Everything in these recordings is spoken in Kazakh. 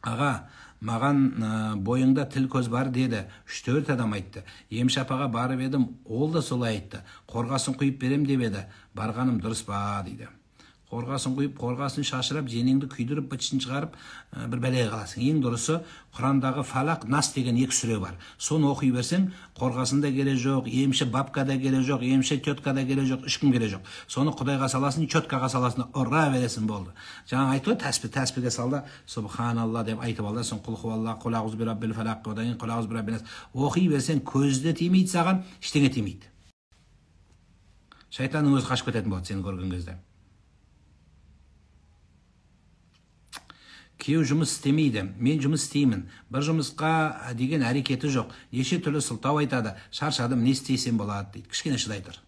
аға, маған бойыңда тіл көз бар деді. 3-4 адам айтты. Емші апаға барып едім, ол да солай айтты. Қорғасын құйып берем деп еді. Барғаным дұрыс па дейді. Қорғасын құйып, қорғасын шашырап, денеңді күйдіріп, бітшін шығарып, бір бәлеге қаласың. Ең дұрысы, Құрандағы Фалақ, Нас деген 2 сүре бар. Соны оқи берсең, қорғасын да керек жоқ, емші бабка да керек жоқ, емші тетка да керек жоқ, ешкім керек жоқ. Соны Құдайға саласын, четкаға саласын, ұра бересің болды. Жаңа айтты ғой, тәспіге салда, Субханалла деп айтып алды, соң құл хуалла, құл ауыз би раббил фалақ, одан кейін құл ауыз би раббил нас. Оқи берсең, көзді тимейді саған, ештеңе тимейді. Шайтанның өзі қашып кететін болады сені көрген кезде. Күйеу жұмыс істемейді, мен жұмыс істеймін. Бір жұмысқа деген әрекеті жоқ. Неше түрлі сылтау айтады. Шаршадым, не істесем болады дейді. Кішкене шыдай тұр.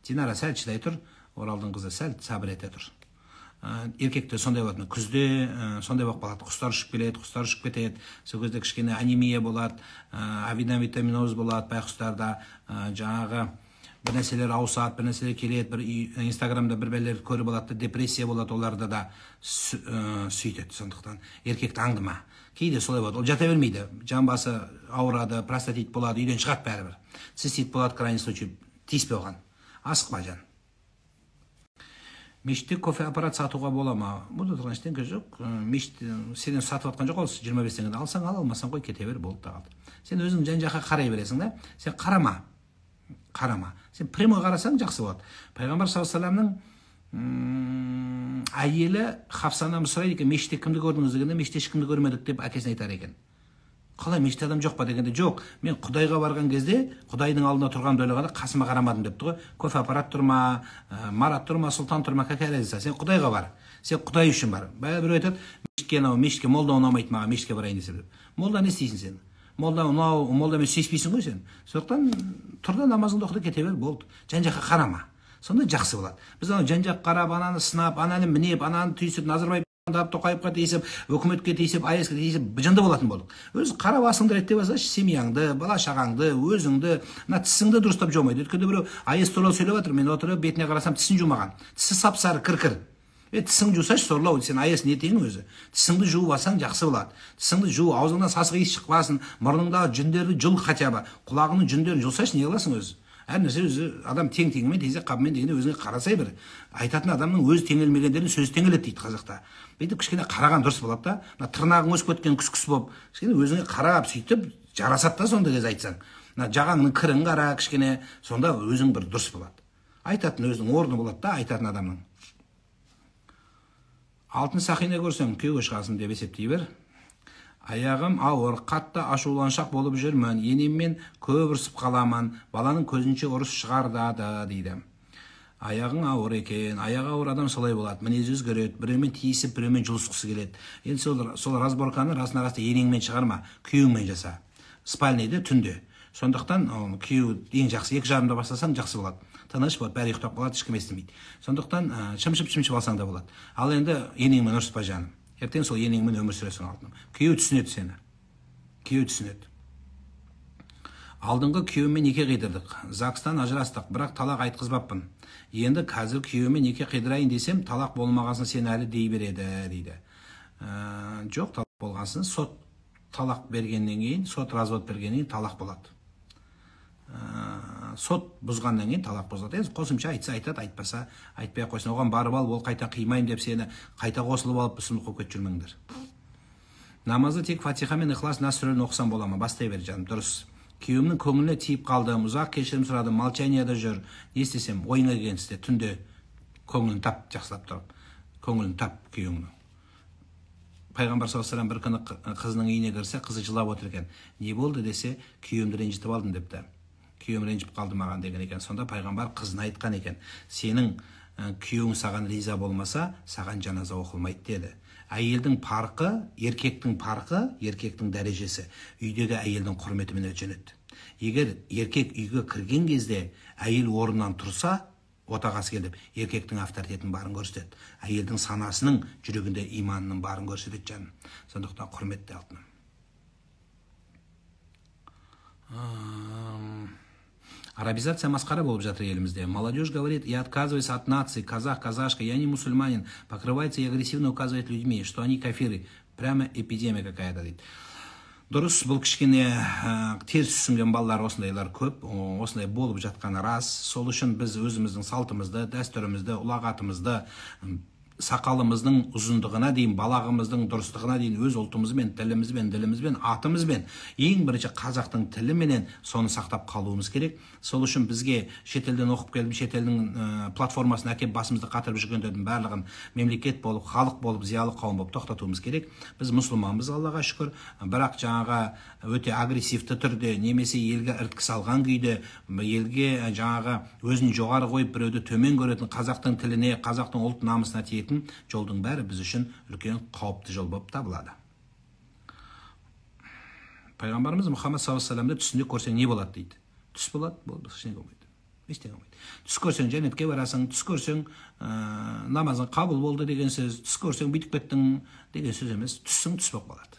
Динара сәл шыдай тұр. Оралдың қызы сәл сабыр ете тұр. Еркекте сондай болады. Күзде сондай болып қалады. Құстар ұшып келеді, құстар ұшып кетеді. Сол кезде кішкене анемия болады, авитаминоз болады байқұстарда. Жаңағы бір нәрселер ауысады, бір нәрселер келеді, бір инстаграмда бір бәлелер көріп алады, депрессия болады, оларда да сөйтеді. Сондықтан еркекті аңдыма. Кейде солай болады. Ол жата бермейді. Жан басы ауырады, простатит болады, үйден шығады бәрібір. Цистит болады, крайний случай, тиіспе оған. Асықпа жан. Мешітте кофе аппарат сатуға бола ма? Бұда тұрған ештеңе жоқ. Мешіт сенен сатып атқан жоқ, ол 25 теңгеден алсаң ал, алмасаң қой, кете бер, болды да қалды. Сен өзің жан-жаққа қарай бересің да. Сен қарама. Сен прямой қарасаң жақсы болады. Пайғамбар саллаллаху әйелі Хафсанан сұрайды екен, мешітте кімді көрдіңіз дегенде, мешітте ешкімді көрмедік деп әкесіне айтар екен. Қалай, мешітте адам жоқ па дегенде, жоқ, мен Құдайға барған кезде Құдайдың алдында тұрғанымды ойлағанда қасыма қарамадым депті ғой. Кофе аппарат тұр ма, Марат тұр ма, Сұлтан тұр ма, какая разница? Сен Құдайға бар. Сен Құдай үшін бар. Біреу айтады, мешітке молда ұнамайды маған, мешітке барайын десе. Молда не істейсің сен? Молдамен сүйіспейсің ғой сен. Сондықтан тұрда намазыңды оқы да кете бер, болды. Жан-жаққа қарама. Сонда жақсы болады. Біз жан-жақ қарап, ананы сынап, ананы мінеп, ананы түйсіп, Назарбаев Тоқаевқа тиісіп, өкіметке тиісіп, АЕСке тиісіп, жынды болатын болдық. Өзі қарап асыңды реттеп алсашы, семьяңды, бала-шағаңды, өзіңді, тісіңді дұрыстап жумайды. Өткенде біреу АЕС туралы сөйлеп жатыр, мен отырып бетіне қарасам тісін жумаған. Тісі сап-сары кір-кір. Тісің жусашы, сорлау, сен АЕС не теңі өзі. Тісіңді жуып алсаң жақсы болады. Тісіңді жуып, аузыңнан сасық иіс шықпасын, мұрныңдағы жүндерді жұл хотя бы, құлағының жүндерін жұлсашы, не қыласың өзі. Әр нәрсе өзі адам тең-теңімен, тезек қабымен дегенде өзіңе қарасай бір. Айтатын адамның өзі теңелмегендерін сөзі теңеледі дейді қазақта. Бүйтіп кішкене қараған дұрыс болады да. Тырнағың өсіп кеткен күс-күс болып, кішкене өзіңе қарап сөйтіп жарасады да сонда кез айтсаң. Жағаңның кірін қара кішкене, сонда өзің бір дұрыс болады. Айтатын өзінің орны болады да айтатын адамның. Алтын сақина көрсең, күйеуге шығасың деп есептей бер. Аяғым ауыр, қатты ашуланшақ болып жүрмін, енеммен көп ұрсып қаламын, баланың көзінше ұрыс шығардады дейді. Аяғың ауыр екен, аяғы ауыр адам солай болады, мінез өзгереді, біреумен тиісіп, біреумен жұлысқысы келеді. Енді сол разборканы расын-расты енеңмен шығарма, күйеуіңмен жаса. Спальныйды түнде. Сондықтан күйеу ең жақсы, 2:30-да бастасаң жақсы болады. Тыныш болады, бәрі ұйықтап қалады, ешкім естімейді. Сондықтан шымшып алсаң да болады. Ал енді енеңмен ұрыспа жаным. Ертең сол енеңмен өмір сүресің алтыным. Күйеу түсінеді сені. Күйеу түсінеді. Алдыңғы күйеумен неке қидырдық. ЗАГСтан ажырастық, бірақ талақ айтқызбаппын. Енді қазір күйеумен неке қидырайын десем, талақ болмағасын сен әлі дей береді дейді. Жоқ, талақ болғасын, сот талақ бергеннен кейін, сот развод бергеннен кейін талақ болады. Сот бұзғаннан кейін талақ бұзылады. Қосымша айтса айтады, айтпаса айтпай қойсын. Оған барып алып, ол қайта қимайым деп сені қайта қосылып алып сұмдық қойып кетіп жүрмеңдер. Намазды тек Фатиха мен Ихлас Нас сүрелерін оқысам бола ма? Бастай бер жаным, дұрыс. Күйеуімнің көңіліне тиіп қалдым, ұзақ кешірім сұрадым, молчанияда жүр. Не істесем? Ойыңа келген істе. Түнде көңілін тап, жақсылап тұрып. Көңілін тап күйеуіңнің. Пайғамбар саллаллаху алейхи бір күні қызының үйіне кірсе, қызы жылап отыр екен. Не болды десе, күйеуімді ренжітіп алдым депті. Күйеуім ренжіп қалды маған деген екен. Сонда пайғамбар қызына айтқан екен, сенің күйеуің саған риза болмаса, саған жаназа оқылмайды деді. Әйелдің парқы, еркектің дәрежесі үйдегі әйелдің құрметімен өлшенеді. Егер еркек үйге кірген кезде әйел орнынан тұрса, отағасы келіп, еркектің авторитетінің барын көрсетеді. Әйелдің санасының, жүрегінде иманының барын көрсетеді жаным. Сондықтан құрметті алтыным. Арабизация масқара болып жатыр елімізде. Молодежь говорит, я отказываюсь от нации, казах, казашка, я не мусульманин. Покрывается и агрессивно указывает людьми, что они кафиры. Прямо эпидемия какая-то дейді. Дұрыс, бұл кішкене теріс түсінген балалар осындайлар көп, осындай болып жатқаны рас. Сол үшін біз өзіміздің салтымызды, дәстүрімізді, ұлағатымызды, сақалымыздың ұзындығына дейін, балағымыздың дұрыстығына дейін өз ұлтымызбен, тілімізбен, атымызбен, ең бірінші қазақтың тіліменен соны сақтап қалуымыз керек. Сол үшін бізге шетелден оқып келіп, шетелдің платформасына әкеп басымызды қатырып жүргендердің барлығын мемлекет болып, халық болып, зиялы қауым болып тоқтатуымыз керек. Біз мұсылманбыз, Аллаға шүкір, бірақ жаңағы өте агрессивті түрде, немесе елге іріткі салған күйде, елге жаңағы өзін жоғары қойып, біреуді төмен көретін, қазақтың тіліне, қазақтың ұлт намысына тиетін жолдың бәрі біз үшін үлкен қауіпті жол болып табылады. Пайғамбарымыз Мұхаммад саллаллаху алейхи вассаламды түсінде көрсең не болады дейді. Түс болады, болды, ештеңе болмайды. Ештеңе болмайды. Түс көрсең жәннетке барасың, түс көрсең намазың қабыл болды деген сөз, түс көрсең бүйтіп кеттің деген сөз емес, түссің түс болып қалады.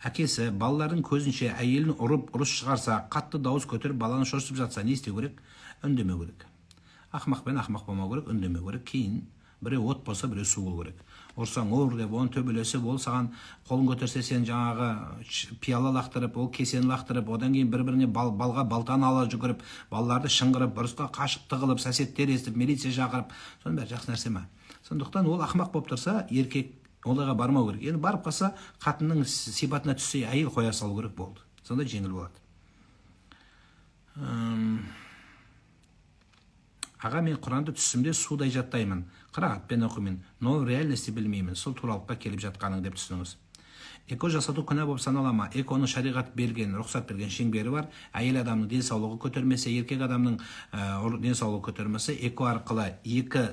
Әкесі балалардың көзінше әйелін ұрып, ұрыс шығарса, қатты дауыс көтеріп, баланы шошытып жатса, не істеу керек? Үндемеу керек. Ақымақпен ақымақ болмау керек, үндемеу керек. Кейін біреу от болса, біреу су болу керек. Ұрсаң ұр деп, оны төбелесі бол, саған қолын көтерсе, сен жаңағы пиала лақтырып, ол кесені лақтырып, одан кейін бір-біріне балға балтаны ала жүгіріп, балаларды шыңғырып, бұрысқа қашып тығылып, соседтер естіп, милиция шақырып, соның бәрі жақсы нәрсе ма? Сондықтан ол ақымақ болып тұрса, еркек олайға бармау керек. Енді барып қалса, қатынның сипатына түссе, әйел қоя салу керек болды. Сонда жеңіл болады. Аға, мен Құранды түсімде судай жаттаймын, қырағатпен оқимын, но реальности білмеймін, сол туралыққа келіп жатқаның деп түсініңіз. Эко жасату күнә болып саналама. Эконың шариғат берген, рұқсат берген шеңбері бар. Әйел адамның денсаулығы көтермесе, еркек адамның денсаулығы көтермесе, эко арқылы екі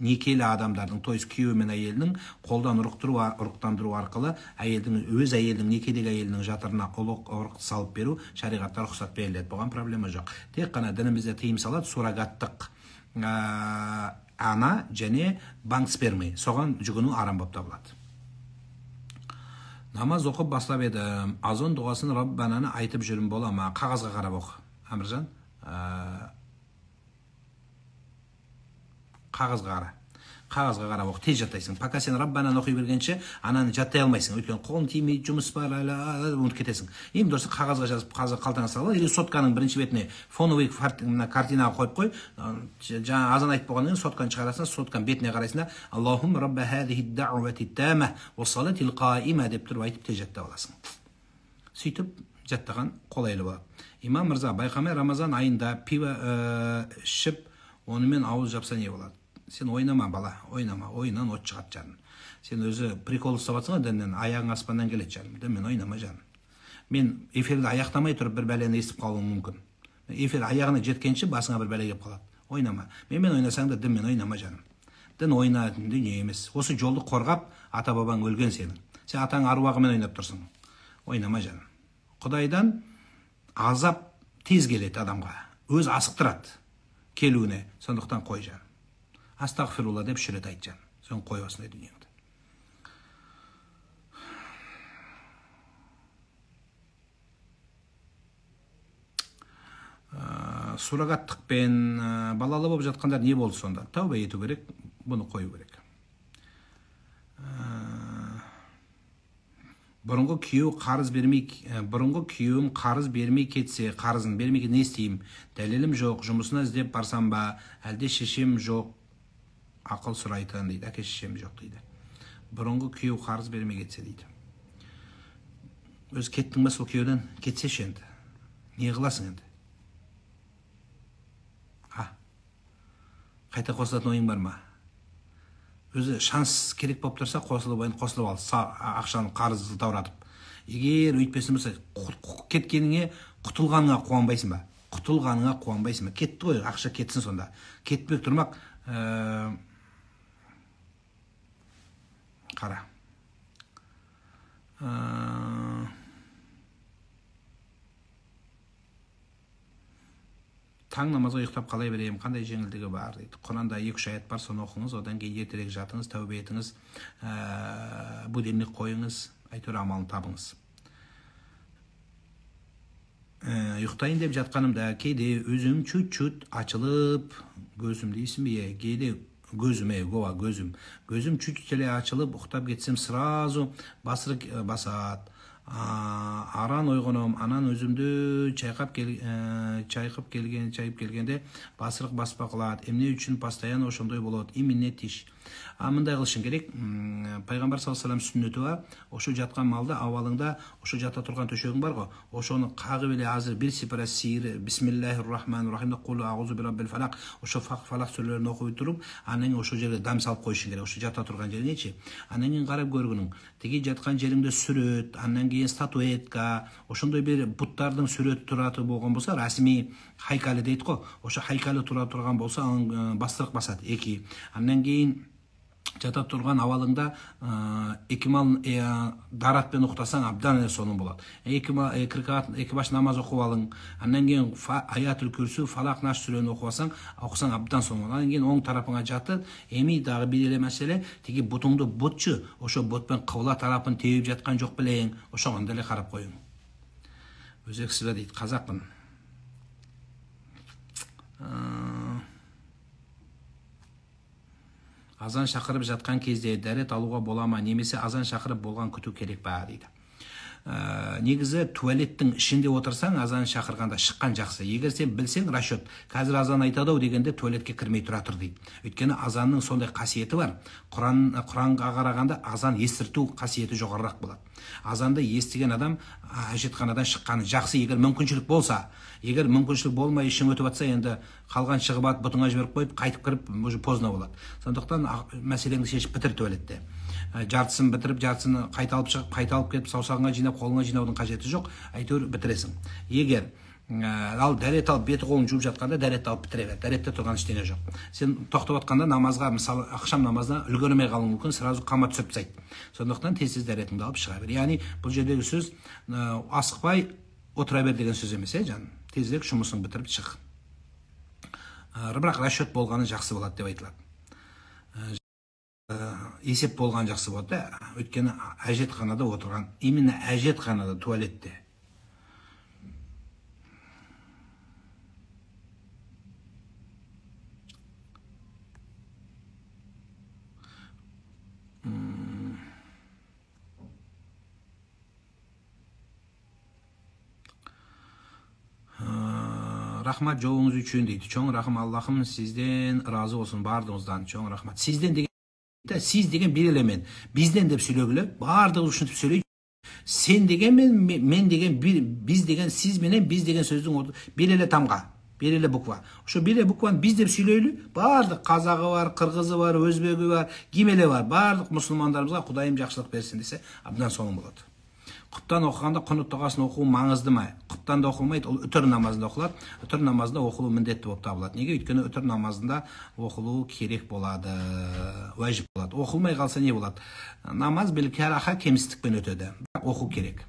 некелі адамдардың, то есть күйеуі мен әйелінің қолдан ұрықтандыру арқылы өз әйелдің, некедегі әйелінің жатырына ұрық салып беру шариғатта рұқсат беріледі. Бұған проблема жоқ. Тек қана дінімізде тыйым салады суррогаттық ана және банк спермы. Соған жүгіну арам болып табылады. Намаз оқып бастап еді, азон дұғасын Раббананы айтып жүрім бола ма? Қағазға қарап оқы. Әміржан, қағазға қарап оқы, тез жаттайсың. Пока сен Раббананы оқи бергенше, ананы жаттай алмайсың. Өйткені қолың тимейді, жұмыс бар, ұмытып кетесің. Ең дұрысы қағазға жазып, қалтаңа салып, или сотканың бірінші бетіне фоновый картинаға қойып қой. Жаңа азан айтып болғаннан кейін сотканы шығарасың, сотканың бетіне қарайсың да, Аллахум Рабба хадихи да'вати тамма ва салатил қаима деп тұрып айтып тез жаттап аласың. Сөйтіп жаттаған қолайлы болады. Имам мырза, байқамай Рамазан айында пиво ішіп, онымен ауыз жапса не болады? Сен ойнама, бала, ойнама, ойынан от шығады жаным. Сен өзі прикол ұстап жатсың, діннен аяғың аспаннан келеді жаным. Дінмен ойнама жаным. Мен эфирді аяқтамай тұрып бір бәлені естіп қалуым мүмкін. Эфир аяғына жеткенше басыңа бір бәле келіп қалады. Ойнама. Менімен ойнасаң да дінмен ойнама жаным. Дін ойнайтын дүние емес. Осы жолды қорғап, ата бабаң өлген сенің. Сен атаң аруағымен ойнап тұрсың. Ойнама жаным. Құдайдан азап тез келеді адамға. Өз асықтырады келуіне. Сондықтан қой жаным. Астағфирулла деп шүрет айт жаным. Сон қой осындай дүниеңді. Суррогаттықпен балалы болып жатқандар не болды сонда? Тәубе ету керек, бұны қою керек. Бұрынғы күйеуім қарыз бермей кетсе, қарызын бермей кетсе не істеймін? Дәлелім жоқ, жұмысына іздеп барсам ба, әлде шешем жоқ, ақыл сұрайтын дейді, әке шешем жоқ дейді. Бұрынғы күйеу қарыз бермей кетсе дейді. Өз кеттің ба сол күйеуден? Кетсеші енді. Не қыласың енді? Қайта қосылатын ойың бар ма? Өзі шанс керек болып тұрса, қосылып ал, ақшаны қарызды тауратып. Егер өйтпесін болса, кеткеніңе құтылғаныңа қуанбайсың ба? Құтылғаныңа қуанбайсың ба? Кетті ғой, ақша кетсін сонда. Кетпек тұрмақ, қара. Таң намазға ұйықтап қалай берейін, қандай жеңілдігі бар дейді. Құранда 2-3 аят бар, соны оқыңыз, одан кейін ертерек жатыңыз, тәубе етіңіз, будильник қойыңыз, әйтеуір амалын табыңыз. Ұйықтайын деп жатқанымда кейде өзім чут-чут ашылып, көзім дейсің бе, кейде көзім гоа көзім чуть эле ачылып уктап кетсем сразу басырык басат. Аран ойгоном, анан өзүмдү чайкап келгенде басырык баспа кылат. Эмне үчүн постоянно ошондой болот? Именно тиш. Мындай кылышың керек. Пайгамбар саллаллаху алейхи вассалам сүннөтү бар. Ошо жаткан малда абалыңда ошо жата турган төшөгүң бар го. Ошону кагып эле азыр бир сипара сийир бисмиллахир рахманир рахим кул аузу бираббил фалак. Ошо фалак сүрөлөрүн окуй туруп, анан ошо жерге дам салып коюшуң керек. Ошо жата турган жериңечи. Анан кийин карап көргүнүң. Тиги жаткан жериңде сүрөт, анан кийин статуэтка, ошондой бир буттардын сүрөтү тураты болгон болсо, расмий хайкалы дейт го. Ошо хайкалы тура турган болсо, анын бастырык басат 2. Андан кийин жата турган абалыңда эки мал даратпен уктасаң абдан эле сонун болот. Эки баш намаз окуп алың. Андан кийин аятул күрсү, фалак наш сүрөнү окусаң абдан сонун болот. Андан кийин оң тарапыңа жатып, эми дагы бир эле маселе, тиги бутуңду бутчу, ошо бутпен кыбла тарапын терип жаткан жок белең, ошондо эле карап коюң. Өзөксүлө дейт, казакмын. Азан шакырып жаткан кезде дәрет алууга болама, немесе азан шакырып болгон күтүү керек ба дейт. Негизи туалеттин ичинде отурсаң, азан шакырганда шыккан жакшы. Эгер сен билсең, расчет, казыр азан айтады дегенде туалетке кирмей тура тур дейт. Өйткөнү азандын сондай касиети бар. Куранга караганда азан эстиртүү касиети жогорураак болот. Азанды эстиген адам ажетканадан шыкканы жакшы, эгер мүмкүнчүлүк болса. Эгер мүмкүнчүлүк болмой ишиң өтүп атса, энди калган чыгып бутуңа жиберип коюп, кайтып кирип, уже поздно болот. Сондуктан маселеңди чечип битир туалетте. Жартысын битирип, жартысын кайта алып чыгып, кайта алып кетип, саусагыңа жыйнап, колуңа жыйнаудун кажети жок. Айтор битиресиң. Эгер ал дәрет алып бети колун жууп жатканда дәрет алып битире бер. Дәретте турган эчтене жок. Сен токтоп атканда намазга, мисалы акшам намазына үлгөрмөй калуң мүмкүн, сразу кама түсүп тастайт. Сондуктан тез дәретиңди алып чыга бер. Яни бул жердеги сөз асыкпай отура бер деген сөз эмес, жан. Тезирээк жумусуңду битирип чык. Бирок расчет болганы жакшы болот деп айтылат. Есеп болган жакшы болот да. Өйткөнү ажетканада отурган, именно ажетканада, туалетте. Рахмат жолуңуз үчүн дейт. Чоң рахым, Аллахым сизден разы болсун, баардыгыңыздан. Чоң рахмат. Сизден деген сиз деген бир эле мен. Бизден деп сүйлөгүлө. Баардыгы ушинтип сүйлөйт. Сен деген мен деген биз деген сиз менен биз деген сөздүн бир эле тамга, бир эле буква. Ошо бир эле букваны биз деп сүйлөйлү. Баардык казагы бар, кыргызы бар, өзбөгү бар, ким эле бар. Баардык мусулмандарыбызга Кудайым жакшылык берсин десе, абдан сонун болот. Куптан окуганда кунут дугасын окуу маңыздымы? Куптан да окулмайт, ол өтөр намазында окулат. Өтөр намазында окулуу міндетті болуп табылат. Неге? Өйткөнү өтөр намазында окулуу керек болот, важип болот. Окулмай калса не болот? Намаз бил караха кемсиздикпен өтөдү. Окуу керек.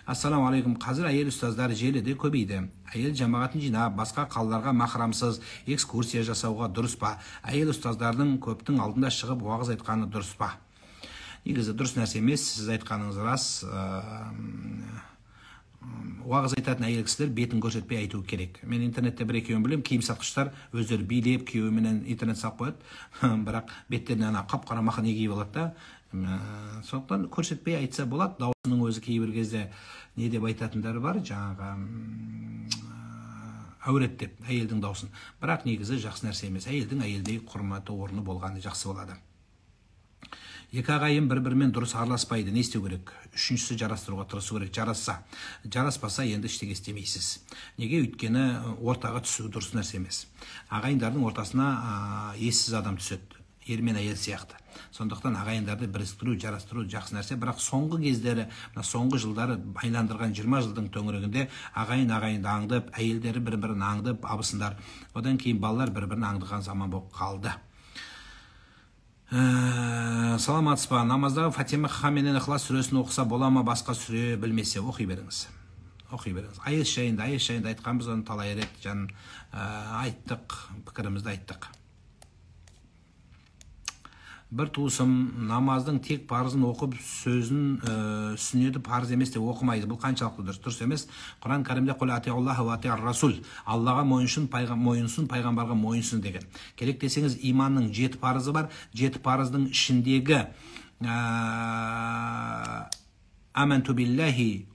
Ассаламу алейкум. Казыр айыл устаздар желиде көбөйдү. Айыл жамаатын жинап, башка калдарга махрамсыз экскурсия жасауга дурус па? Айыл устаздардын көптүн алдында чыгып вагыз айтканы дурус па? Негизи дурус нерсе эмес, сиз айтканыңыз рас. Вагыз айтатын айыл кишилер бетин көрсөтпөй айтуу керек. Мен интернетте бир экөөнү билем, кийим саткычтар өздөрү бийлеп күйөө менен интернет салып коет. Бирок беттерине ана капкара махане кийип алат да. Сондуктан көрсөтпөй айтса болот. Даусунун өзү кээ бир кезде не деп айтатындары бар, жанагы аврет деп, айылдын даусын. Бирок негизи жакшы нерсе эмес. Айылдын айылдык урматы, орну болганы жакшы болот. Эки агайым бири-биримен дурус араласпайды. Не истөө керек? Үчүнчүсү жарастырууга тырышуу керек. Жараспаса энди эчтеке истемейсиз. Неге? Өйткөнү ортага түшүү дурус нерсе эмес. Агайындардын ортосуна эссиз адам түшөт. Эр менен айыл сыяктуу. Сондуктан агайындарды бириктирүү, жарастыруу жакшы нерсе. Бирок соңку кездери, соңку жылдары айландырган 20 жылдын төңүрөгүндө агайынды аңдып, айылдары бири-бирин аңдып, абысындар. Одан кийин балдар бири-бирин аңдыган заман болуп калды. Саламатсызбы? Намаздагы Фатима ха менен Ихлас сүрөсүн окуса болама, башка сүрө билмесе окуй бериңиз. Айыл жайында айтканбыз, аны талай ирет жан айттык, пикиримизди айттык. бір туысым намаздың тек парызын оқып сөзін сүннеті парыз емес деп оқымайды. Бұл қаншалықты дұрыс? Дұрыс емес. Құран кәрімде құл атиуллаха ва атиар расул, Аллаға мойынсын, пайғамбарға мойынсын деген. Керек десеңіз, иманның 7 парызы бар. 7 парыздың ішіндегі аманту биллахи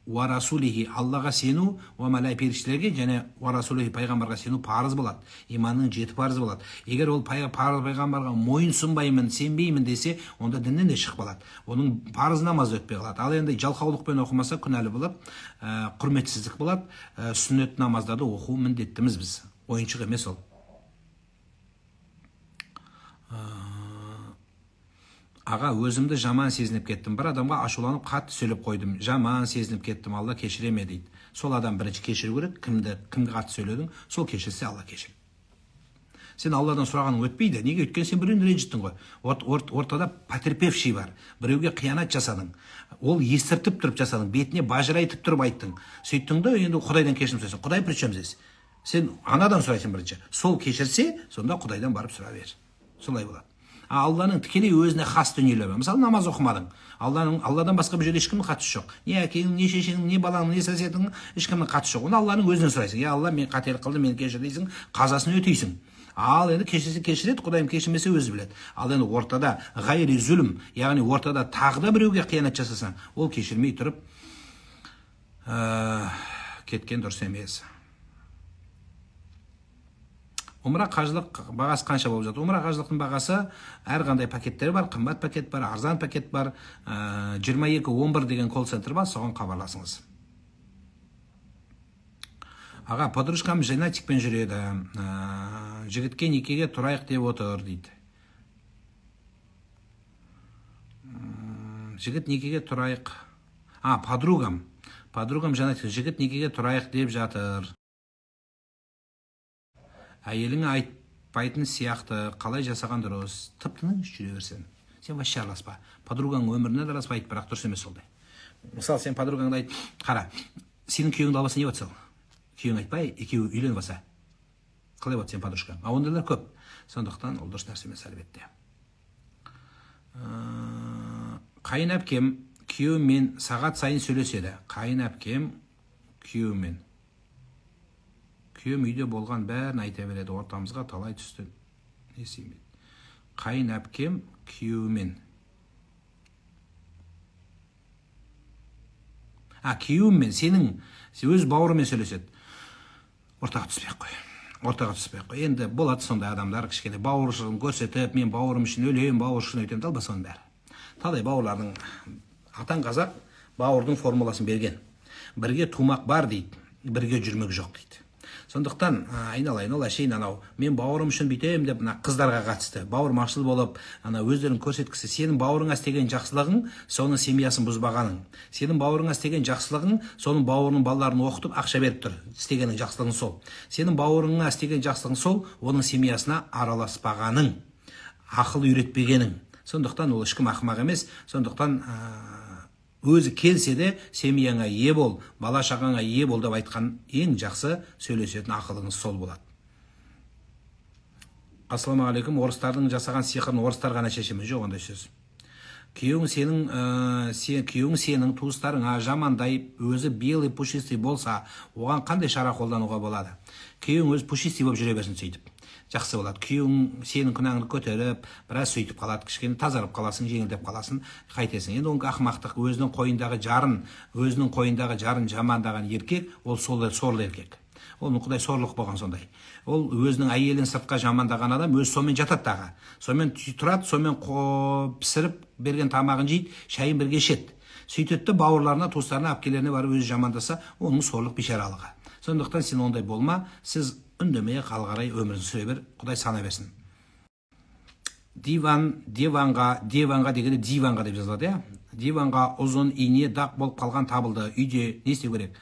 ва расулихи, Аллаға сену, ва малай періштелерге және ва расулихи пайғамбарға сену парыз болады. Иманның 7 парызы болады. Егер ол пайғамбарға мойынсынбаймын, сенбеймін десе, онда діннен де шығып қалады. Оның парыз намазы өтпей қалады. Ал енді жалқаулықпен оқымаса күнәлі болады, құрметсіздік болады. Сүннет намаздарды оқу міндеттіміз біз. Ойыншық емес ол. Аға, өзімді жаман сезініп кеттім. Бір адамға ашуланып қатты сөйлеп қойдым. Жаман сезініп кеттім. Алла кешіре ме дейді. Сол адам бірінші кешіру керек. Кімге қатты сөйледің, сол кешірсе Алла кешір. Сен Алладан сұрағаның өтпейді. Неге? Өйткені сен біреуін ренжіттің ғой. Ортада потерпевший бар. Біреуге қиянат жасадың. Ол естіртіп тұрып жасадың. Бетіне бажырайтып тұрып айттың. Сөйттің де, енді Құдайдан кешірім сұрайсың. Құдай при чем здесь? Сен анадан сұрайсың бірінші. Сол кешірсе, сонда Құдайдан барып сұра бер. Солай болады. Алланың тікелей өзіне хас дүниелері бар. Мысалы, намаз оқымадың. Алладан басқа бір жерде ешкімнің қатысы жоқ. Не әкеңнің, не шешеңнің, не балаңның, не сәсетіңнің ешкімнің қатысы жоқ. Оны Алланың өзінен сұрайсың. Я Алла, мен қателік қылдым, мені кешір дейсің, қазасын өтейсің. Ал енді кешірсе кешіреді, Құдайым кешірмесе өзі біледі. Ал енді ортада ғайри зүлім, яғни ортада тағы да біреуге қиянат жасасаң, ол кешірмей тұрып кеткен дұрыс емес. Умра қажылық бағасы қанша болып жатыр? Умра қажылықтың бағасы әрқандай пакеттері бар, қымбат пакет бар, арзан пакет бар. 2211 деген колл-центр бар, соған хабарласыңыз. Аға, подружкам женатикпен жүреді. Жігітке некеге тұрайық деп отыр дейді. Жігіт некеге тұрайық. Подругам женатик, жігіт некеге тұрайық деп жатыр. Әйеліңе айтпайтын сияқты, қалай жасаған дұрыс? Тып-тыныш жүре берсең. Сен вообще араласпа. Подругаң өміріне де араласпайды, бірақ дұрыс емес олдай. Мысалы, сен подругаңды айт, қара, сенің күйеуіңді албаса не болады? Күйеуің айтпай, екеуі үйленіп алса. Қалай болады сен подружкаң? Ондайлар көп. Сондықтан ол дұрыс нәрсе емес әлбетте. Қайын әпкем күйеуімен сағат сайын сөйлеседі. Қайын әпкем күйеуімен. Күйеуім үйде болған бәрін айта береді, ортамызға талай түсті. Не істеймін? Қайын әпкем күйеуімен. Күйеуімен, сенің өз бауырымен сөйлеседі. Ортаға түспей қой. Енді болады сондай адамдар, кішкене бауыршылығын көрсетіп, мен бауырым үшін өлем, бауыр үшін өйтем, талба соның бәрі. Талай бауырлардың, атаң қазақ бауырдың формуласын берген. Бірге тумақ бар дейді, бірге жүрмек жоқ дейді. Сондықтан айналайын, ол әшейін анау мен бауырым үшін бүйтем деп қыздарға қатысты бауырмашыл болып өздерін көрсеткісі. Сенің бауырыңа істеген жақсылығың соның семьясын бұзбағаның. Сенің бауырыңа істеген жақсылығың соның бауырының балаларын оқытып ақша беріп тұр. Істегенің жақсылығың сол. Сенің бауырыңа істеген жақсылығың сол, оның семьясына араласпағаның, ақыл үйретпегенің. Сондықтан ол ешкім ақымақ емес. Сондықтан өзі келсе де семьяңа ие бол, бала шағаңа ие бол деп айтқан ең жақсы сөйлесетін ақылыңыз сол болады. Ассалаумағалейкум. Орыстардың жасаған сиқырын орыстар ғана шеше ме? Жоқ, ондай сөз. Күйеуің сенің туыстарыңа жамандай, өзі белый пушистый болса, оған қандай шара қолдануға болады? Күйеуің өзі пушистый болып жүре берсін, сөйтіп жақсы болады. Күйеуің сенің күнәңді көтеріп, біраз сөйтіп қалады, кішкене тазарып қаласың, жеңілдеп қаласың, қайтесің. Енді оның ақымақтық, өзінің қойындағы жарын жамандаған еркек, ол сорлы еркек. Ол Құдай сорлық болған сондай. Ол өзінің әйелін сыртқа жамандаған адам өз сонымен жатады дағы. Сонымен тұрады, сонымен пісіріп берген тамағын жейді, шайын бірге ішеді. Сөйтеді, бауырларына, туыстарына, әпкелеріне барып өзі жамандаса, оның сорлық бишаралығы. Сондықтан сен ондай болма, сіз үндемей қалғарай өмірін сүре бер, Құдай сана берсін. Диванға дегенде диванға деп жазылады, иә? Диванға ұзын ине дақ болып қалған табылды. Үйде не істеу керек?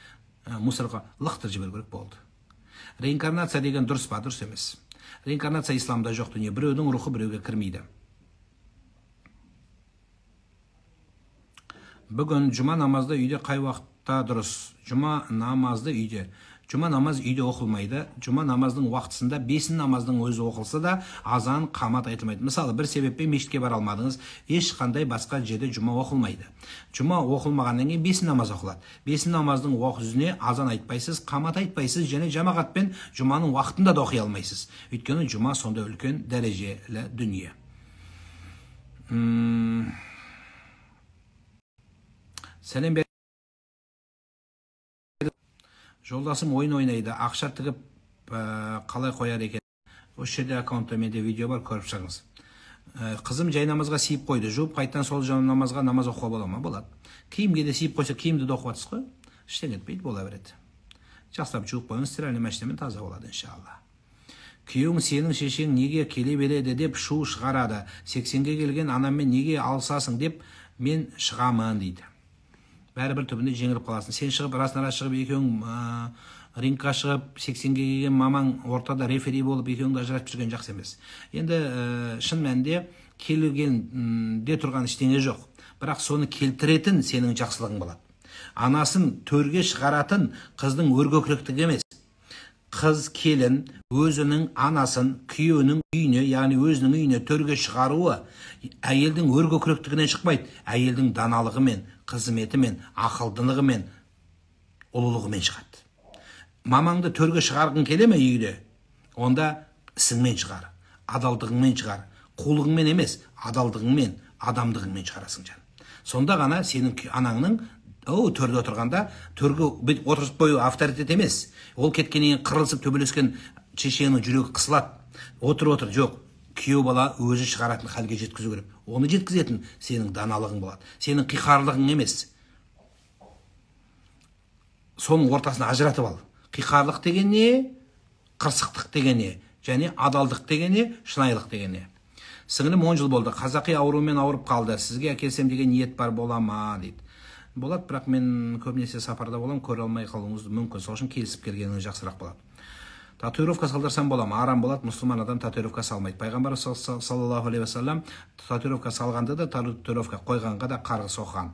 Мусорға лақтырып жіберу керек болды. Реинкарнация деген дұрыс па? Дұрыс емес. Реинкарнация исламда жоқ дүние. Біреудің рухы біреуге кірмейді. Бүгін жұма намазды үйде қай уақытта дұрыс? Жұма намазды үйде. Жұма намаз үйде оқылмайды. Жұма намаздың уақытысында бесін намаздың өзі оқылса да азан, қамат айтылмайды. Мысалы, бір себеппен мешітке бара алмадыңыз, ешқандай басқа жерде жұма оқылмайды. Жұма оқылмағаннан кейін бесін намаз оқылады. Бесін намаздың жүзіне азан айтпайсыз, қамат айтпайсыз, және жамағатпен жұманың уақытында да оқи алмайсыз. Өйткені жұма сонда үлкен дәрежелі дүние. Сәлем бер. Жолдасым ойын ойнайды, ақша тігіп қалай қояр екен. Осы жерде аккаунтта менде видео бар, көріп шығыңыз. Қызым жай намазға сиіп қойды. Жуып қайтадан сол намазға намаз оқуға бола ма? Болады. Киімге де сиіп қойса, киімді де оқып жатсыз ғой. Ештеңе етпейді, бола береді. Жақсылап жуып қойыңыз, стиральный машинамен таза болады иншалла. Күйеуің сенің шешең неге келе береді деп шу шығарады. 80-ге келген анаммен неге алысасың деп мен шығамын дейді. Бәрібір түбінде жеңіліп қаласың. Сен шығып, расына шығып, екеуің рингқа шығып, 80-ге келген мамаң ортада рефери болып, екеуіңді ажыратып жүрген жақсы емес. Енді шын мәнінде келгенде тұрған ештеңе жоқ. Бірақ соны келтіретін сенің жақсылығың болады. Анасын төрге шығаратын қыздың өркөкіректігі емес. Қыз келін өзінің анасын күйеуінің үйіне, яғни өзінің үйіне төрге шығаруы әйелдің өркөкіректігінен шықпайды, әйелдің даналығымен, қызметімен, ақылдылығымен, ұлылығымен шығады. Мамаңды төрге шығарғың келе ме үйде? Онда ісіңмен шығар, адалдығыңмен шығар, қулығыңмен емес, адалдығыңмен, адамдығыңмен шығарасың жан. Сонда ғана сенің анаңның төрде отырғанда, төрге отырып қою авторитет емес. Ол кеткеннен қырылысып төбелескен шешенің жүрегі қысылады. Отыр, жоқ. Күйеу бала өзі шығаратын халге жеткізу керек. Оны жеткізетін сенің даналығың болады. Сенің қиқарлығың емес. Соның ортасына ажыратып ал. Қиқарлық деген не? Қырсықтық деген не? Және адалдық деген не? Шынайылық деген не? Сіңілім 10 жыл болды. Қазақи аурумен ауырып қалды. Сізге әкелсем деген ниет бар бола ма дейді. Болады, бірақ мен көбінесе сапарда болам, көре алмай қалуыңыз мүмкін. Сол үшін келісіп келгеніңіз жақсырақ болады. Татуировка салдырсам бола ма? Арам болады, мұсылман адам татуировка салмайды. Пайғамбар саллаллаху алейхи вассалам татуировка салғанды да, татуировка қойғанға да қарғыс оқыған.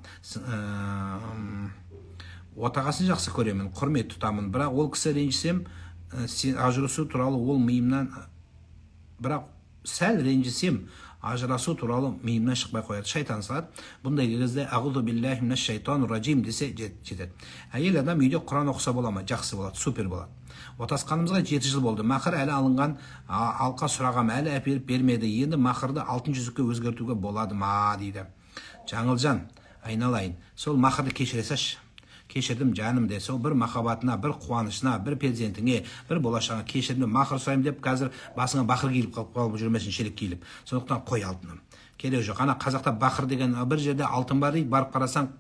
Отағасын жақсы көремін, құрмет тұтамын, бірақ ол кісі ренжісем, ажырасу туралы ол миымнан, бірақ сәл ренжісем, ажырасу туралы миымнан шықпай қояды, шайтан салады. Бұндай кезде ағуду биллахи минаш шайтанир раджим десе жетеді. Әйел адам үйде Құран оқыса бола ма? Жақсы болады, супер болады. Отасқанымызға 7 жыл болды. Мақыр әлі алынған, алқа сұрағам, әлі әперіп бермеді. Енді мақырды алтын жүзікке өзгертуге болады ма дейді. Жаңылжан, айналайын, сол мақырды кешіресаш. Кешірдім жаным де, сол бір махаббатына, бір қуанышына, бір перзентіңе, бір болашағына кешірдім, мақыр сұрайым деп қазір басыңа бақыр киіліп қалып жүрмесін, шелек киіліп. Сондықтан қой алтыным. Керек жоқ. Ана қазақта бақыр деген бір жерде алтын бар дейді, барып қарасаң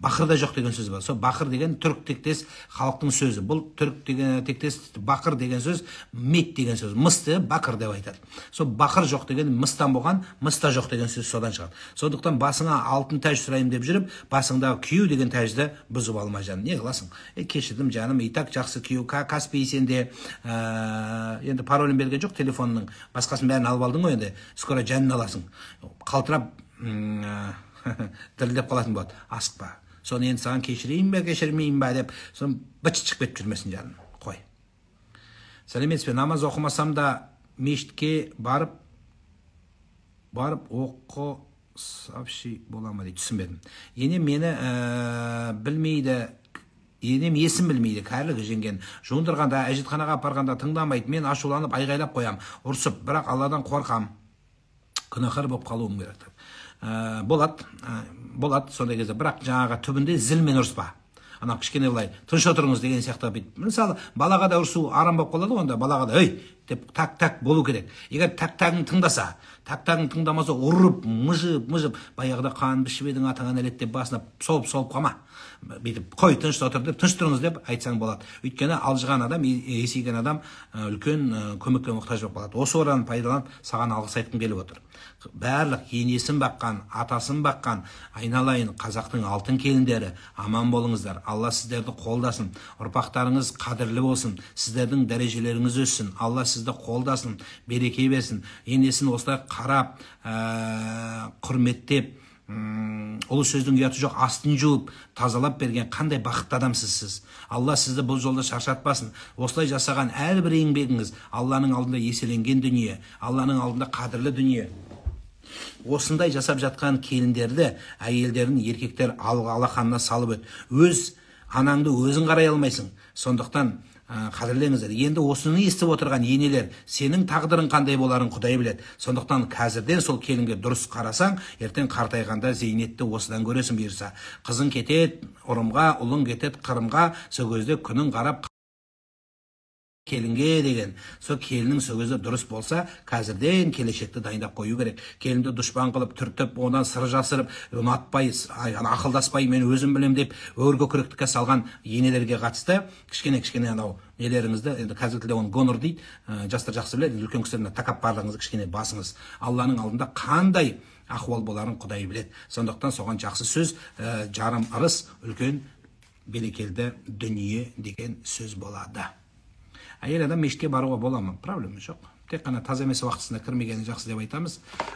бақыр да жоқ деген сөз бар. Сол бақыр деген түрік тектес халықтың сөзі. Бұл түрік деген тектес бақыр деген сөз мет деген сөз. Мысты бақыр деп айтады. Сол бақыр жоқ деген мыстан болған, мыста жоқ деген сөз содан шығады. Сондықтан басыңа алтын тәж сұрайым деп жүріп, басыңдағы күйеу деген тәжді бұзып алма жаным. Не қыласың? Кешірдім жаным, и так жақсы күйеу, Каспий сенде енді паролін берген жоқ телефонның. Басқасын бәрін алып алдың ғой енді. Скоро жанын аласың. Қалтырап дірілдеп қалатын болады. Асықпа. Соны енді саған кешірейін бе, кешірмейін бе деп, соны бычық кетіп жүрмесін жаным. Қой. Сәлеметсіз бе, намаз оқымасам да мешітке барып оқысапши бола ма дейді, түсінбедім. Енем мені білмейді, енем есім білмейді, кәрілігі жеңген. Жуындырғанда, әжетханаға апарғанда тыңдамайды, мен ашуланып айғайлап қоям, ұрсып, бірақ Алладан қорқам. Күнәһар болып қалуым керек. Болады сондай кезде, бірақ жаңаға түбінде зілмен ұрыспа. Ана кішкене былай тыныш отырыңыз деген сияқты бүйтіп. Мысалы, балаға да ұрсу арам болып қалады, онда балаға да ей деп так болу керек. Егер тактагың тыңдаса, тактагың тыңдамаса ұрып, мыжып, баяғыда қан бішіп едің атаңа нәлет деп басына солып қалма. Бүйтіп қой, тыныш отыр деп, тыныш тұрыңыз деп айтсаң болады. Өйткені алжыған адам, есейген адам үлкен көмекке мұқтаж болып қалады. Осы ораны пайдаланып саған алғыс айтқым келіп отыр. Барлық енесін баққан, атасын баққан, айналайын қазақтың алтын келіндері, аман болыңыздар. Алла сіздерді қолдасын, ұрпақтарыңыз қадірлі болсын, сіздердің дәрежелеріңіз өссін, Алла сізді қолдасын, береке берсін. Енесін осылай қарап, құрметтеп, Ұлы сөздің ұяты жоқ, астын жуып тазалап берген қандай бақытты адамсыз сіз. Алла сізді бұл жолда шаршатпасын. Осылай жасаған әрбір еңбегіңіз Алланың алдында еселенген дүние, Алланың алдында қадірлі дүние. Осындай жасап жатқан келіндерді, әйелдерін еркектер алақанына салып өт. Өз анаңды өзің қарай алмайсың. Сондықтан қадірлеңіздер. Енді осыны естіп отырған енелер, сенің тағдырың қандай боларын Құдай біледі. Сондықтан қазірден сол келінге дұрыс қарасаң, ертең қартайғанда зейнетті осыдан көресің бұйырса. Қызың кетеді ұрымға, ұлың кетеді қырымға, сол кезде күнін қарап келінге деген, сол келінің сол кезде дұрыс болса, қазірден келешекті дайындап қою керек. Келінді дұшпан қылып, түртіп, одан сыр жасырып, ұнатпай, ақылдаспай, мен өзім білем деп, өрге күректікке салған енелерге қатысты кішкене анау нелеріңізді, енді қазір тілде оны гонор дейді, жастар жақсы біледі, үлкен кісілеріне тәкаппарлығыңызды кішкене басыңыз. Алланың алдында қандай ахуал боларын Құдай біледі. Сондықтан соған жақсы сөз, жарым ырыс, үлкен берекелді дүние деген сөз болады. Әйел адам мешітке баруға бола ма? Проблема жоқ. Тек қана таза емес уақытысында кірмегені жақсы деп айтамыз.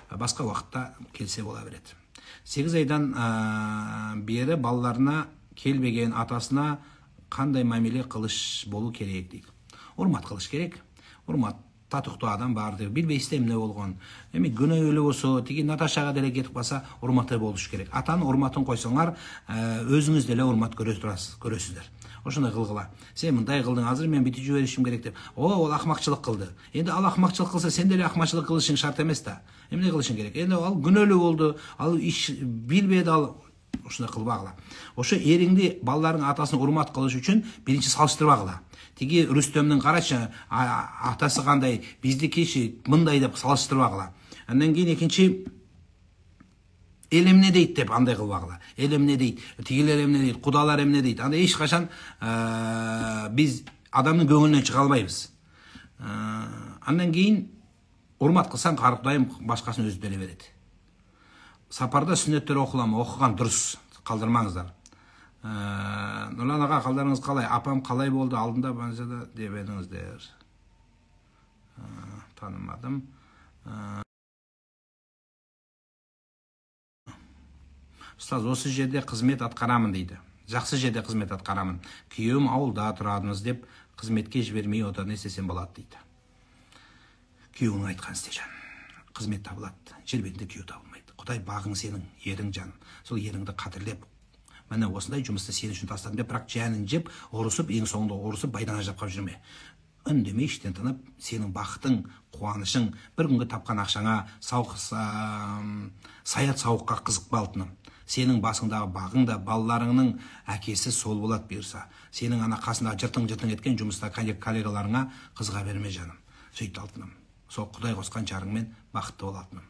Басқа уақытта келсе бола береді. 8 айдан бері балаларына келбеген атасына қандай мәміле қылыш болу керек дейді. Урмат қылыш керек. Урмат татықты адам бар деп білбейсіз не болған. Эми күнөөлүү болсо, тиги Наташаға деле кетип калса, урматы болуш керек. Атанын урматын койсоңар, өзүңүз деле урмат көрөсүздөр. Ошондой кылгыла. Сен мындай кылдың, азыр мен бүтүп жиберишим керек деп. Ол акмакчылык кылды. Энди ал акмакчылык кылса, сен деле акмакчылык кылышың шарт эмес да. Эмне кылышың керек? Энди ал күнөөлүү болду, ал иш билбеди, ал ошондой кылбагыла. Ошо эриңди балдарыңдын атасын урмат кылыш үчүн биринчи салыштырбагыла. Тиги Рүстөмдүн карачы атасы кандай, биздики мындай деп салыштырбагыла. Андан кийин экинчи эл эмне дейт деп андай кылбагыла. Эл эмне дейт, тигилер эмне дейт, кудалар эмне дейт. Анда эч качан биз адамдын көңүлүнөн чыга албайбыз. Андан кийин урмат кылсаң, Кудайым башкасын өзү деле берет. Сапарда сүннөттөр окулам, окуган дурус, калдырмаңыздар. Нурлан ага, калдарыңыз калай? Апам калай болду алдында банжада дебедиңиздер? Танымадым. Ұстаз, осы жерде қызмет атқарамын дейді. Жақсы жерде қызмет атқарамын. Күйеуім ауылда тұрадыңыз деп қызметке жібермей отыр, не істесем болады дейді. Күйеуің айтқан істе, қызмет табылады. Жер бетінде күйеу табылмайды. Құдай бағың сенің, ерің жан. Сол еріңді қадірлеп, міне осындай жұмысты сен үшін тастадым деп, бірақ жәнін жеп, ұрысып, ең соңында ұрысып, байдана жапқап жүрме. Үндемей, іштен тынып, сенің бақытың, қуанышың, бір күнгі тапқан ақшаңа, саят сауыққа қызықпа алтыным. Сенің басыңдағы бағың да, балаларыңның әкесі сол болады бұйырса. Сенің ана қасында жыртың еткен жұмыста коллегаларыңа қызға берме жаным. Сөйт алтыным. Сол Құдай қосқан жарыңмен бақытты бол алтыным.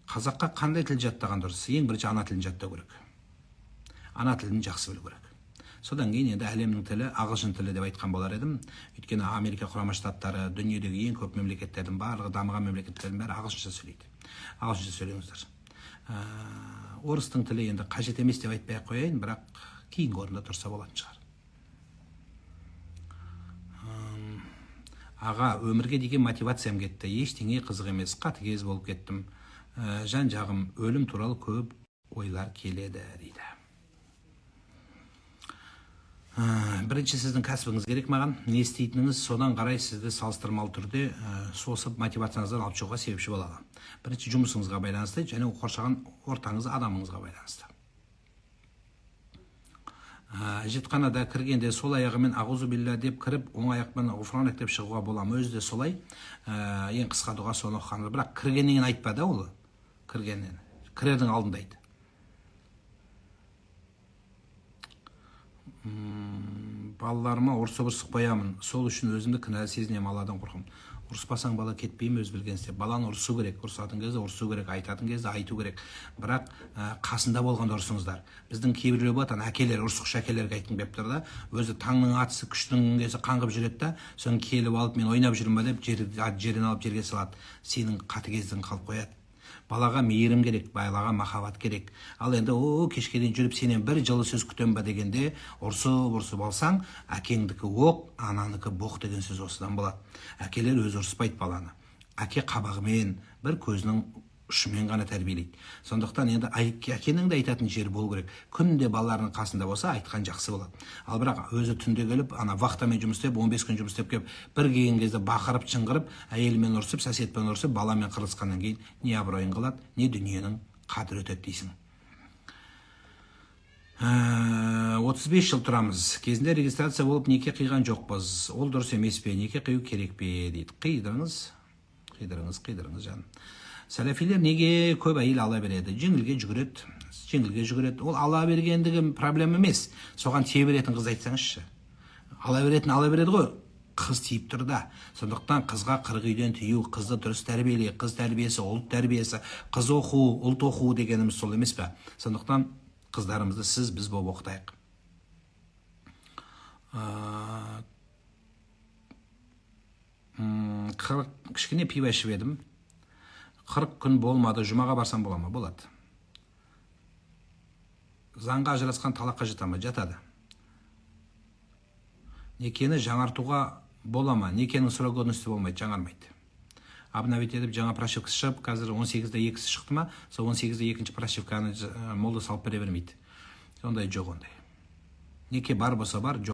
Қазаққа қандай тіл жаттаған дұрыс? Ең бірінші ана тілін жаттау керек. Ана тілін жақсы білу керек. Содан кейін енді әлемнің тілі ағылшын тілі деп айтқан болар едім. Өйткені Америка құрама штаттары, дүниедегі ең көп мемлекеттердің барлығы, дамыған мемлекеттердің бәрі ағылшынша сөйлейді. Ағылшынша сөйлеңіздер. Орыстың тілі енді қажет емес деп айтпай қояйын, бірақ кейінгі орында тұрса болатын шығар. Аға, өмірге деген мотивациям кетті. Ештеңе қызық емес, қатыгез болып кеттім. Жан жағым өлім туралы көп ойлар келеді дейді. Бірінші сіздің кәсібіңіз керек маған, не істейтініңіз, содан қарай сізді салыстырмалы түрде сосып мотивацияңыздан алып шығуға себепші болады. Бірінші жұмысыңызға байланысты, және қоршаған ортаңыз адамыңызға байланысты. Жетханада кіргенде сол аяғымен ағузу билля деп кіріп, оң аяқпен ғұфранак деп шығуға боламы? Өзі де солай, ең қысқа дұға соны оқығанды. Бірақ кіргеннен айтпады ол. Кіргеннен, кірердің алдында айты. Балаларыма ұрсып қоямын. Сол үшін өзімді кінәлі сезінем, Алладан қорқамын. Ұрыспасаң бала кетпейме, өз білген істе. Баланы ұрысу керек, ұрсатын кезде ұрысу керек, айтатын кезде айту керек. Бірақ қасында болғанда ұрысыңыздар. Біздің кейбіреулер болады, әкелер, ұрысқыш әкелерге айтқым келіп тұр да, өзі таңның атысы күштің кезі қаңғып жүреді да, соны келіп алып, мен ойнап жүрмін ба деп, жерден алып жерге салады. Сенің қатыгездігің қалып қояды. Балаға мейірім керек, балаға махаббат керек. Ал енді кешке дейін жүріп сенен бір жылы сөз күтем ба дегенде, ұрсып алсаң, әкеңдікі оқ, ананыкі боқ деген сөз осыдан болады. Әкелер өзі ұрыспайды баланы. Әке қабағымен, бір көзінің ушумен гана тәрбиелейт. Сондықтан енді әкенің де айтатын жері болу керек. Күнде балаларының қасында болса, айтқан жақсы болады. Ал бірақ өзі түнде келіп, ана вахтамен жұмыс істеп, 15 күн жұмыс істеп келіп, бір келген кезде бақырып, чыңғырып, әйелімен ұрысып, сәсиетпен ұрысып, баламен қырылысқаннан кейін не абыройың қалады, не дүниенің қадірі өтеді дейсің. 35 жыл тұрамыз. Кезінде регистрация болып неке қиған жоқпыз. Ол дұрыс емес пе? Неке қию керек пе? Дейді. Қидырыңыз жаным. Сәләфилер неге көп әйел ала береді? Жеңілге жүгіреді. Ол ала бергендігі проблема емес. Соған тие беретін қыз айтсаңызшы. Ала береді ғой. Қыз тиіп тұр да. Сондықтан қызға 40 үйден тыю, қызды дұрыс тәрбиеле, қыз тәрбиесі, ұлт тәрбиесі, қыз оқу, ұлт оқу дегеніміз сол емес пе? Сондықтан қыздарымызды сіз біз болып оқытайық. Кішкене пиво ішіп едім. 40 күн болмады, жұмаға барсам бола ма? Болады. Заңға ажырасқан талаққа жата ма? Жатады. Некені жаңартуға бола ма? Некенің срок годности болмайды, жаңармайды. Обновить етіп, жаңа прошивкасы шығып, қазір 18-де 2-сі шықты ма, сол 18-де 2-ші прошивканы молда салып бере бермейді. Ондай жоқ ондай. Неке бар болса бар, жоқ.